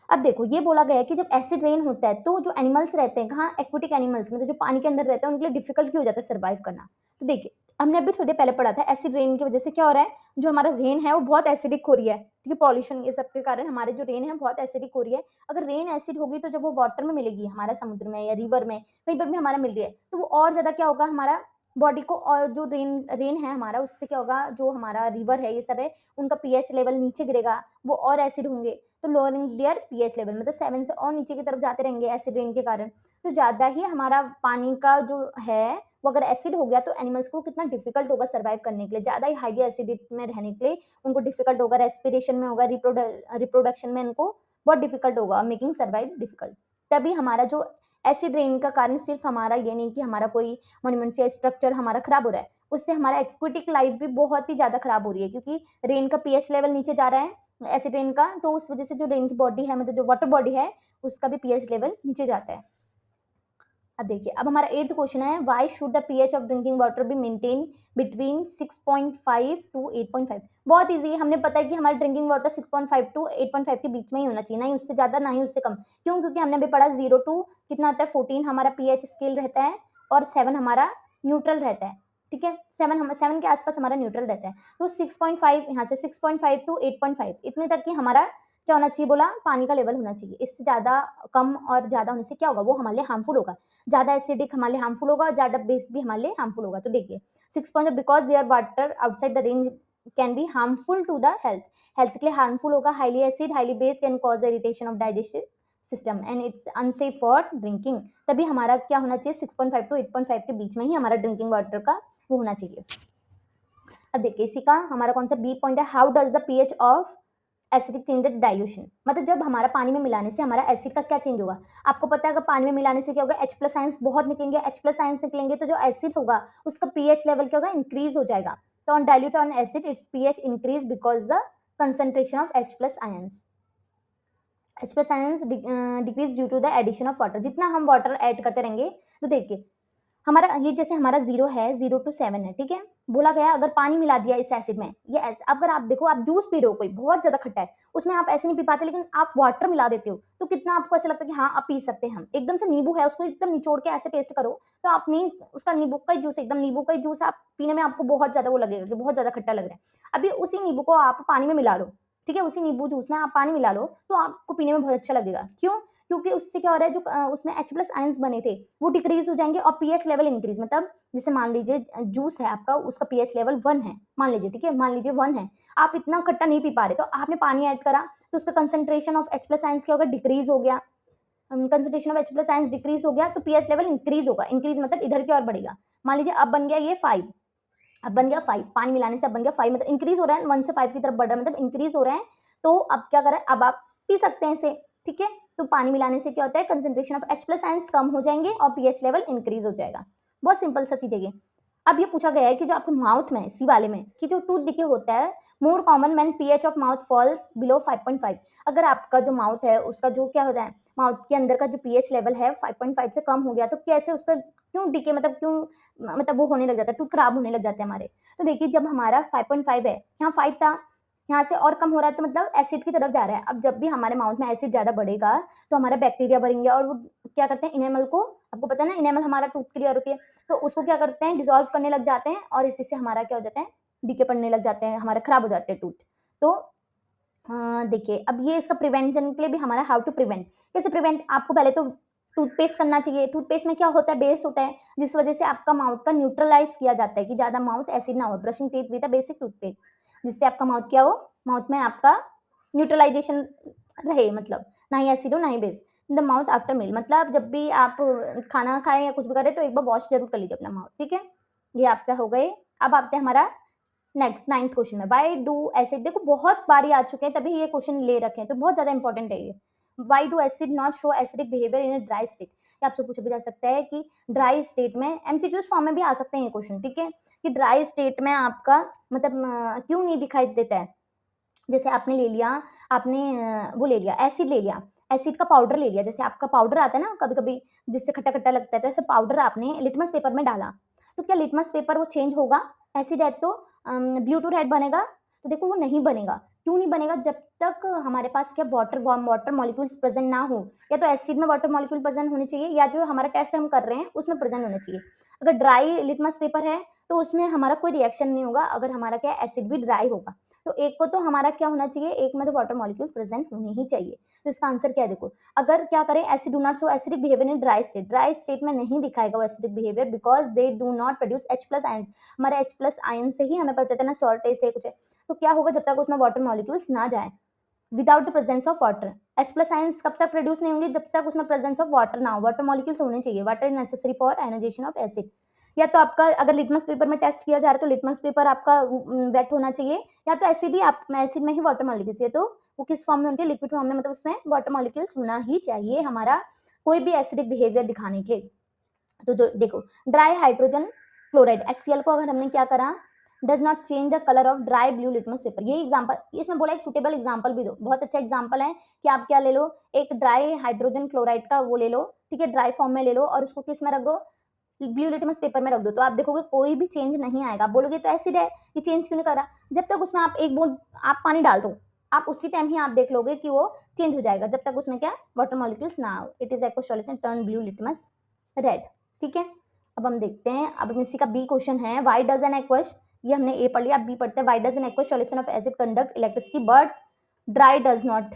अब देखो ये बोला गया है कि जब एसिड रेन होता है तो जो एनिमल्स रहते हैं, कहाँ, एक्वेटिक एनिमल्स, मतलब जो पानी के अंदर रहते हैं, उनके लिए डिफिकल्ट क्यों हो जाता है सर्वाइव करना। तो देखिए हमने अभी थोड़ी देर पहले पढ़ा था, एसिड रेन की वजह से क्या हो रहा है, जो हमारा रेन है वो बहुत एसिडिक हो रही है, ठीक है, पॉल्यूशन ये सब के कारण हमारे जो रेन है बहुत एसिडिक हो रही है। अगर रेन एसिड होगी तो जब वो वाटर में मिलेगी, हमारा समुद्र में या रिवर में कहीं पर भी हमारा मिल रही है, तो वो और ज्यादा क्या होगा हमारा बॉडी को, और जो रेन है हमारा, उससे क्या होगा, जो हमारा रिवर है ये सब है, उनका पीएच लेवल नीचे गिरेगा, वो और एसिड होंगे, तो लोअरिंग देयर पीएच लेवल, मतलब 7 से और नीचे की तरफ जाते रहेंगे एसिड रेन के कारण। तो ज्यादा ही हमारा पानी का जो है वो अगर एसिड हो गया तो एनिमल्स को कितना डिफिकल्ट होगा सर्वाइव करने के लिए, ज्यादा ही हाईली एसिडिटी में रहने के लिए उनको डिफिकल्ट होगा, रेस्पिरेशन में होगा, रिप्रोडक्शन में उनको बहुत डिफिकल्ट होगा, मेकिंग सर्वाइव डिफिकल्ट। तभी हमारा जो एसिड रेन का कारण सिर्फ हमारा ये नहीं कि हमारा कोई मॉन्यूमेंट्स या स्ट्रक्चर हमारा खराब हो रहा है, उससे हमारा एक्वेटिक लाइफ भी बहुत ही ज्यादा खराब हो रही है, क्योंकि रेन का पीएच लेवल नीचे जा रहा है एसिड रेन का, तो उस वजह से जो रेन की बॉडी है, मतलब जो वाटर बॉडी है, उसका भी पीएच लेवल नीचे जाता है। अब देखिए, अब हमारा 8th क्वेश्चन है, why should the pH of drinking water be maintain between 6.5 to 8.5। बहुत इजी है, हमने पता है कि हमारा ड्रिंकिंग वाटर 6.5 to 8.5 के बीच में ही होना चाहिए, ना ही उससे ज्यादा ना ही उससे कम। क्यों, क्योंकि हमने अभी पढ़ा 0 to कितना होता है 14 हमारा पीएच स्केल रहता है और 7 हमारा न्यूट्रल रहता है, ठीक है, 7 के आसपास हमारा न्यूट्रल रहता है। तो 6.5 यहाँ से 6.5 to 8.5 इतने तक की हमारा क्या होना चाहिए बोला, पानी का लेवल होना चाहिए। इससे ज्यादा कम और ज्यादा होने से क्या होगा, वो हमारे लिए हार्मफुल होगा, ज्यादा एसिडिक हमारे लिए हार्मफुल होगा और ज्यादा बेस भी हमारे लिए हार्मफुल होगा। तो देखिए 6 because there water outside the range can be harmful to the health के लिए हार्मफुल होगा, highly acid highly base can cause irritation of digestive system and it's unsafe for drinking. तभी हमारा क्या होना चाहिए, 6.5 to 8.5 के बीच में ही हमारा ड्रिंकिंग वाटर का वो होना चाहिए। अब देखिए इसी का हमारा कौन सा बी पॉइंट है, how does the pH of acidic change the dilution, मतलब जब हमारा पानी में मिलाने से हमारा एसिड का क्या चेंज होगा। आपको पता है अगर पानी में मिलाने से क्या होगा, H प्लस आयंस बहुत निकलेंगे, H प्लस आयंस निकलेंगे तो जो एसिड होगा उसका पीएच लेवल क्या होगा, इंक्रीज हो जाएगा। तो on dilute on acid its pH increase because the concentration of H plus ions, H plus ions decrease due to the addition of water. जितना हम वाटर ऐड करते रहेंगे तो देखिए हमारा ये जैसे हमारा 0 है, 0 to 7 है, ठीक है। बोला गया अगर पानी मिला दिया इस एसिड में, ये अगर आप देखो आप जूस पी रहे हो कोई बहुत ज्यादा खट्टा है, उसमें आप ऐसे नहीं पी पाते, लेकिन आप वाटर मिला देते हो तो कितना आपको ऐसा लगता है कि हाँ आप पी सकते हैं। हम एकदम से नींबू है उसको एकदम निचोड़ के ऐसे टेस्ट करो तो आप नहीं, उसका नींबू का जूस, एकदम नींबू का जूस आप पीने में आपको बहुत ज्यादा वो लगेगा कि बहुत ज्यादा खट्टा लग रहा है। अभी उसी नींबू को आप पानी में मिला लो, ठीक है, उसी नींबू जूस में आप पानी मिला लो तो आपको पीने में बहुत अच्छा लगेगा। क्यों? क्योंकि उससे क्या हो रहा है, जो उसमें H प्लस आयंस बने थे वो डिक्रीज हो जाएंगे और पीएच लेवल इंक्रीज, मतलब जैसे मान लीजिए जूस है आपका, उसका पीएच लेवल 1 है, मान लीजिए, ठीक है, मान लीजिए 1 है, आप इतना खट्टा नहीं पी पा रहे तो आपने पानी ऐड करा तो उसका concentration of H plus ions क्या होगा, डिक्रीज हो गया। Concentration of H plus ions decrease हो गया तो पीएच लेवल इंक्रीज होगा, इंक्रीज मतलब इधर की ओर बढ़ेगा। मान लीजिए अब बन गया ये 5, अब बन गया 5, पानी मिलाने से अब बन गया 5, मतलब इंक्रीज हो रहा है, 1 से 5 की तरफ बढ़ रहा है, मतलब इंक्रीज हो रहा है। तो अब क्या करें, अब आप पी सकते हैं इसे, ठीक है। तो पानी मिलाने से क्या होता है, concentration of H plus ions कम हो जाएंगे और पीएच लेवल इंक्रीज हो जाएगा। बहुत सिंपल सा चीज है ये। अब ये पूछा गया है कि जो आपके माउथ में, सी वाले में, कि जो टूथ डिके होता है more common when pH of mouth falls below 5.5। अगर आपका जो माउथ है उसका जो क्या होता है, माउथ के अंदर का जो पीएच लेवल है 5.5 से कम हो गया तो कैसे उसका क्यों डिके, मतलब क्यों, मतलब वो होने लग जाता है, टूथ खराब होने लग जाते हैं हमारे। तो देखिए जब हमारा 5.5 है, यहाँ 5 था, यहाँ से और कम हो रहा है तो मतलब एसिड की तरफ जा रहा है। अब जब भी हमारे माउथ में एसिड ज्यादा बढ़ेगा तो हमारा बैक्टीरिया बढ़ेंगे और वो क्या करते हैं, इनेमल को, आपको पता है ना इनेमल हमारा टूथ क्लियर होती है, तो उसको क्या करते हैं, डिजोल्व करने लग जाते हैं और इसी से हमारा क्या हो जाता है, डीके पड़ने लग जाते हैं, हमारे खराब हो जाते हैं टूथ। तो देखिए अब ये इसका प्रिवेंशन के लिए भी हमारा हाउ टू प्रिवेंट, कैसे प्रिवेंट, आपको पहले तो टूथपेस्ट करना चाहिए। टूथपेस्ट में क्या होता है, बेस होता है, जिस वजह से आपका माउथ का न्यूट्रलाइज किया जाता है कि ज्यादा माउथ एसिड ना हो। Brushing teeth with a basic toothpaste, जिससे आपका माउथ क्या हो, माउथ में आपका न्यूट्रलाइजेशन रहे, मतलब ना ही एसिड हो ना ही base. The mouth after meal, मतलब जब भी आप खाना खाएं या कुछ भी करें तो एक बार वॉश जरूर कर लीजिए अपना माउथ, ठीक है। ये आपका हो गए। अब आते हैं हमारा नेक्स्ट 9th क्वेश्चन में, वाई डू एसिड, देखो बहुत बारी आ चुके हैं तभी ये क्वेश्चन ले रखे हैं तो बहुत ज्यादा इंपॉर्टेंट है ये। Why do acid not show acidic behaviour in dry state, ये आपसे पूछा भी जा सकता है कि ड्राई स्टेट में, एमसीक्यूज फॉर्म में भी आ सकते हैं ये क्वेश्चन, ठीक है, कि ड्राई स्टेट में आपका मतलब क्यों नहीं दिखाई देता है। जैसे आपने ले लिया, आपने वो ले लिया, एसिड ले लिया, एसिड का पाउडर ले लिया, जैसे आपका पाउडर आता है ना कभी कभी जिससे खट्टा खट्टा लगता है, तो ऐसे पाउडर आपने लिटमस पेपर में डाला तो क्या लिटमस पेपर वो चेंज होगा, एसिड है तो ब्लू टू रेड बनेगा। तो देखो वो नहीं बनेगा, क्यों नहीं बनेगा, जब तक हमारे पास क्या वाटर मॉलिक्यूल्स प्रेजेंट ना हो, या तो एसिड में वाटर मॉलिक्यूल प्रेजेंट होने चाहिए या जो हमारा टेस्ट हम कर रहे हैं उसमें प्रेजेंट होना चाहिए। अगर ड्राई लिटमस पेपर है तो उसमें हमारा कोई रिएक्शन नहीं होगा, अगर हमारा क्या एसिड भी ड्राई होगा। तो एक को तो हमारा क्या होना चाहिए, एक में तो वाटर मॉलिक्यूल्स प्रेजेंट होने ही चाहिए। तो इसका आंसर क्या है, देखो अगर क्या करें, acid do not show acidic behaviour in dry state, dry state में नहीं दिखाएगा वो acidic behaviour because they do not produce H plus ions. हमारे H प्लस आयन से ही हमें पता चलता है ना सॉल्ट टेस्ट है कुछ है। तो क्या होगा, जब तक उसमें वाटर मॉलिक्यूल्स ना जाए, without the presence of water, H plus ions कब तक प्रोड्यूस नहीं होंगे, जब तक उसमें प्रेजेंस ऑफ वाटर ना हो, वाटर मॉलिक्यूल्स होने चाहिए, water is necessary for ionization of acid. या तो आपका अगर लिटमस पेपर में टेस्ट किया जा रहा है तो लिटमस पेपर आपका वेट होना चाहिए, या तो एसिड ही, आप एसिड में ही वाटर मॉलिक्यूल्स चाहिए, तो वो किस फॉर्म में होती है, लिक्विड फॉर्म में, मतलब उसमें वाटर मॉलिक्यूल्स होना ही चाहिए हमारा कोई भी एसिडिक बिहेवियर दिखाने के लिए। तो देखो ड्राई हाइड्रोजन क्लोराइड HCl को अगर हमने क्या करा, does not change the colour of dry blue litmus paper, ये एग्जांपल इसमें बोला, एक सुटेबल एग्जांपल भी दो, बहुत अच्छा एग्जांपल है कि आप क्या ले लो, एक ड्राई हाइड्रोजन क्लोराइड का वो ले लो, ठीक है, ड्राई फॉर्म में ले लो और उसको किस में रख दो, ब्लू लिटमस पेपर में रख दो, तो आप देखोगे कोई भी चेंज नहीं आएगा। आप बोलोगे तो एसिड है, ये चेंज क्यों नहीं कर रहा, जब तक उसमें आप एक बूंद आप पानी डाल दो, आप उसी टाइम ही आप देख लोगे कि वो चेंज हो जाएगा, जब तक उसमें क्या वाटर मॉलिक्यूल्स ना हो। It is aqueous solution turn blue litmus red, ठीक है। अब हम देखते हैं, अब इसी का बी क्वेश्चन है, व्हाई डज एन एक्वस, ये हमने ए पढ़ लिया, अब बी पढ़ते हैं, why does an aqueous solution of acid conduct electricity but dry does not,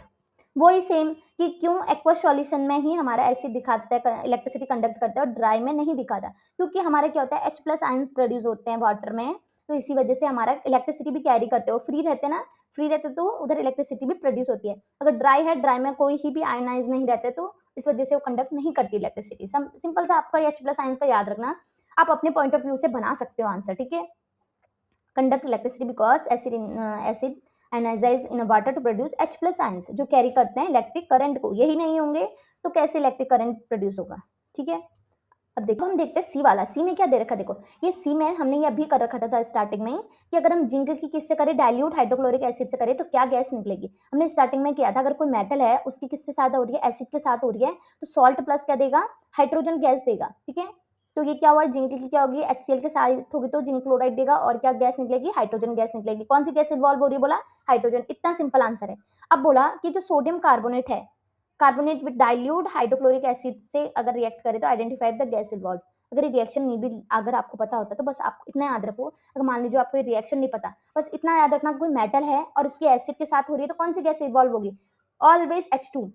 वही सेम कि क्यों एक्वस सॉल्यूशन में ही हमारा एसिड दिखाता है, इलेक्ट्रिसिटी कंडक्ट करता है और ड्राई में नहीं दिखाता, क्योंकि हमारा क्या होता है H प्लस आयंस प्रोड्यूस होते हैं वाटर में, तो इसी वजह से हमारा इलेक्ट्रिसिटी भी कैरी करते हो, फ्री रहते ना, फ्री रहते तो उधर इलेक्ट्रिसिटी भी प्रोड्यूस होती है। अगर ड्राई है, ड्राई में कोई ही भी आयनाइज नहीं रहते तो इस वजह से वो कंडक्ट नहीं करती इलेक्ट्रिसिटी। सिंपल सा आपका H प्लस आयंस का याद रखना, आप अपने पॉइंट ऑफ व्यू से बना सकते हो आंसर, ठीक है। Conduct electricity because acid ionise in water to produce H+ ions, जो कैरी करते हैं इलेक्ट्रिक करंट को। यही नहीं होंगे तो कैसे इलेक्ट्रिक करंट प्रोड्यूस होगा। ठीक है, अब देखो हम देखते हैं सी वाला। सी में क्या दे रखा है, देखो ये सी में हमने ये अभी कर रखा था स्टार्टिंग में कि अगर हम जिंक की किससे करें, डाइल्यूट हाइड्रोक्लोरिक एसिड से करें तो क्या गैस निकलेगी। हमने स्टार्टिंग में किया था अगर कोई मेटल है उसकी किसके साथ हो रही है, एसिड के साथ हो रही है, तो सॉल्ट प्लस क्या देगा, हाइड्रोजन गैस देगा। ठीक है, तो ये क्या हुआ, जिंक की क्या होगी, HCl के साथ होगी तो जिंक क्लोराइड देगा और क्या गैस निकलेगी, हाइड्रोजन गैस निकलेगी। कौन सी गैस इन्वॉल्व हो रही है, बोला हाइड्रोजन। इतना सिंपल आंसर है। अब बोला कि जो सोडियम कार्बोनेट है, carbonate with dilute hydrochloric acid से अगर रिएक्ट करे तो आइडेंटिफाई द गैस इन्वॉल्व। अगर ये रिएक्शन नहीं भी अगर आपको पता होता तो बस आप इतना याद रखो, अगर मान लीजिए आपको ये रिएक्शन नहीं पता, बस इतना याद रखना, कोई मेटल है और उसकी एसिड के साथ हो रही है तो कौन सी गैस इन्वॉल्व होगी, ऑलवेज H2।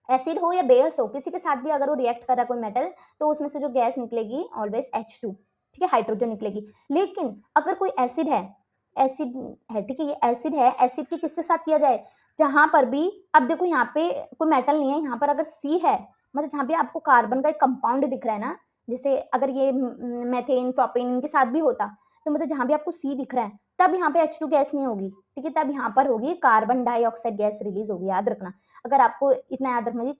एसिड हो या बेस हो, किसी के साथ भी अगर वो रिएक्ट कर रहा है कोई मेटल तो उसमें से जो गैस निकलेगी ऑलवेज H2। ठीक है, हाइड्रोजन निकलेगी। लेकिन अगर कोई एसिड है, एसिड है, ठीक है, ये एसिड है, एसिड की किसके साथ किया जाए, जहां पर भी, अब देखो यहाँ पे कोई मेटल नहीं है, यहाँ पर अगर सी है, मतलब जहाँ पे आपको कार्बन का एक कंपाउंड दिख रहा है ना, जैसे अगर ये मेथेन प्रोपेन इनके साथ भी होता तो मतलब जहाँ भी आपको सी दिख रहा है तब यहाँ पे H2 गैस नहीं होगी। ठीक है, तब यहाँ पर होगी कार्बन डाइऑक्साइड गैस रिलीज होगी, याद रखना। अगर आपको इतना याद रखना कि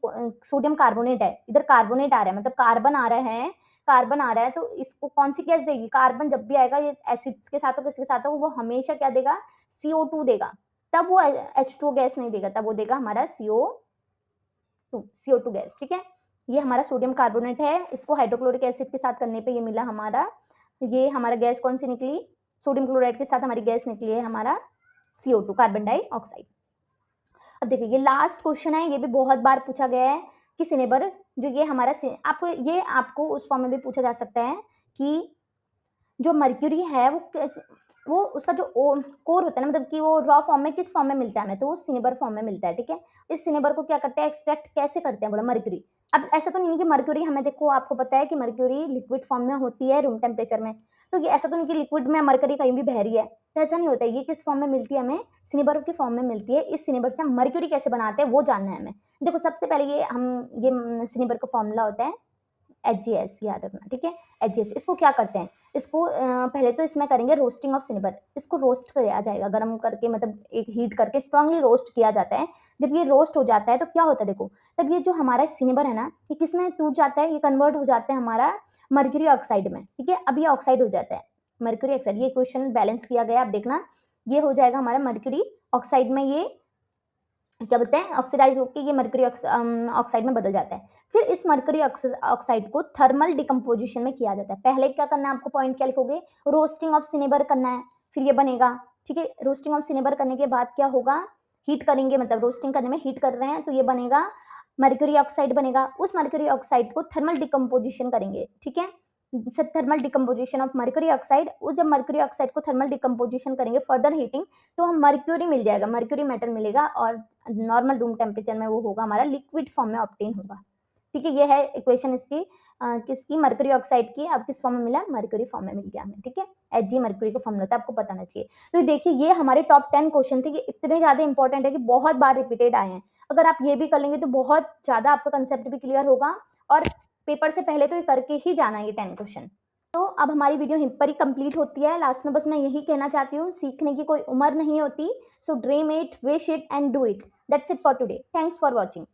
सोडियम कार्बोनेट है, इधर कार्बोनेट आ रहा है, मतलब कार्बन आ रहा है, कार्बन आ रहा है तो इसको कौन सी गैस देगी, कार्बन जब भी आएगा ये एसिड के साथ हो किसके साथ हो वो हमेशा क्या देगा, CO2 देगा। तब वो H2 गैस नहीं देगा, तब वो देगा हमारा CO2 गैस। ठीक है, ये हमारा सोडियम कार्बोनेट है, इसको हाइड्रोक्लोरिक एसिड के साथ करने पे ये मिला हमारा, ये हमारा गैस कौन सी निकली, सोडियम क्लोराइड के साथ हमारी गैस निकली है हमारा CO2 कार्बन डाइऑक्साइड। अब देखिए ये लास्ट क्वेश्चन है, ये भी बहुत बार पूछा गया है कि सिनेबर जो ये हमारा आपको उस फॉर्म में भी पूछा जा सकता है कि जो मर्क्यूरी है वो उसका जो कोर होता है ना, मतलब कि वो रॉ फॉर्म में किस फॉर्म में मिलता है हमें, तो वो सिनेबर फॉर्म में मिलता है। ठीक है, इस सिनेबर को क्या करते हैं, एक्सट्रैक्ट कैसे करते हैं, बोला मर्क्यूरी। अब ऐसा तो नहीं है कि मर्क्यूरी हमें, देखो आपको पता है कि मर्क्यूरी लिक्विड फॉर्म में होती है रूम टेम्परेचर में, तो ये ऐसा तो नहीं कि लिक्विड में मर्क्यूरी कहीं भी बह रही है, तो ऐसा नहीं होता है। ये किस फॉर्म में मिलती है हमें, सिनेबर की फॉर्म में मिलती है। इस सिनेबर से हम मर्क्यूरी कैसे बनाते हैं वो जानना है हमें। देखो सबसे पहले ये सिनेबर का फॉर्मूला होता है HGS, याद रखना। ठीक है, HGS, इसको क्या करते हैं, इसको पहले तो इसमें करेंगे रोस्टिंग ऑफ सिनेबर, इसको रोस्ट किया जाएगा गर्म करके, मतलब एक हीट करके स्ट्रांगली रोस्ट किया जाता है। जब ये रोस्ट हो जाता है तो क्या होता है, देखो तब ये जो हमारा सिनेबर है ना, ये किस में टूट जाता है, ये कन्वर्ट हो जाता है हमारा मर्क्यूरी ऑक्साइड में। ठीक है, अब ये ऑक्साइड हो जाता है मर्क्यूरी ऑक्साइड, ये इक्वेशन बैलेंस किया गया, आप देखना ये हो जाएगा हमारा मर्क्यूरी ऑक्साइड में, ये क्या बोलते हैं, ऑक्सीडाइज होकर ये मर्क्यूरी ऑक्साइड में बदल जाता है। फिर इस मर्क्यूरी ऑक्साइड को थर्मल डिकम्पोजिशन में किया जाता है। पहले क्या करना है आपको, पॉइंट क्या लिखोगे, रोस्टिंग ऑफ सिनेबर करना है, फिर ये बनेगा। ठीक है, रोस्टिंग ऑफ सिनेबर करने के बाद क्या होगा, हीट करेंगे, मतलब रोस्टिंग करने में हीट कर रहे हैं तो ये बनेगा मर्क्यूरी ऑक्साइड बनेगा। उस मर्क्यूरी ऑक्साइड को थर्मल डिकम्पोजिशन करेंगे। ठीक है, thermal decomposition of mercury oxide, उस जब मर्क्यूरी ऑक्साइड को थर्मल डिकम्पोजिशन करेंगे फर्दर हीटिंग तो हम मर्क्यूरी मिल जाएगा, मर्क्यूरी मेटल मिलेगा और नॉर्मल रूम टेम्परेचर में वो होगा हमारा लिक्विड फॉर्म में ऑब्टेन होगा। ठीक है, ये है इक्वेशन इसकी किसकी, मर्क्यूरी ऑक्साइड की। अब किस फॉर्म में मिला, मर्क्यूरी फॉर्म में मिल गया हमें। ठीक है, Hg मर्क्यूरी का फॉर्म होता है, आपको पता होना चाहिए। तो देखिए ये हमारे टॉप 10 क्वेश्चन थे, ये इतने ज्यादा इंपॉर्टेंट है कि बहुत बार रिपीटेड आए हैं। अगर आप ये भी कर लेंगे तो बहुत ज्यादा आपका कंसेप्ट भी क्लियर होगा, और पेपर से पहले तो ये करके ही जाना है ये 10 क्वेश्चन। तो अब हमारी वीडियो यहीं पर ही कंप्लीट होती है। लास्ट में बस मैं यही कहना चाहती हूँ, सीखने की कोई उम्र नहीं होती। So dream it, wish it and do it. That's it for today. Thanks for watching.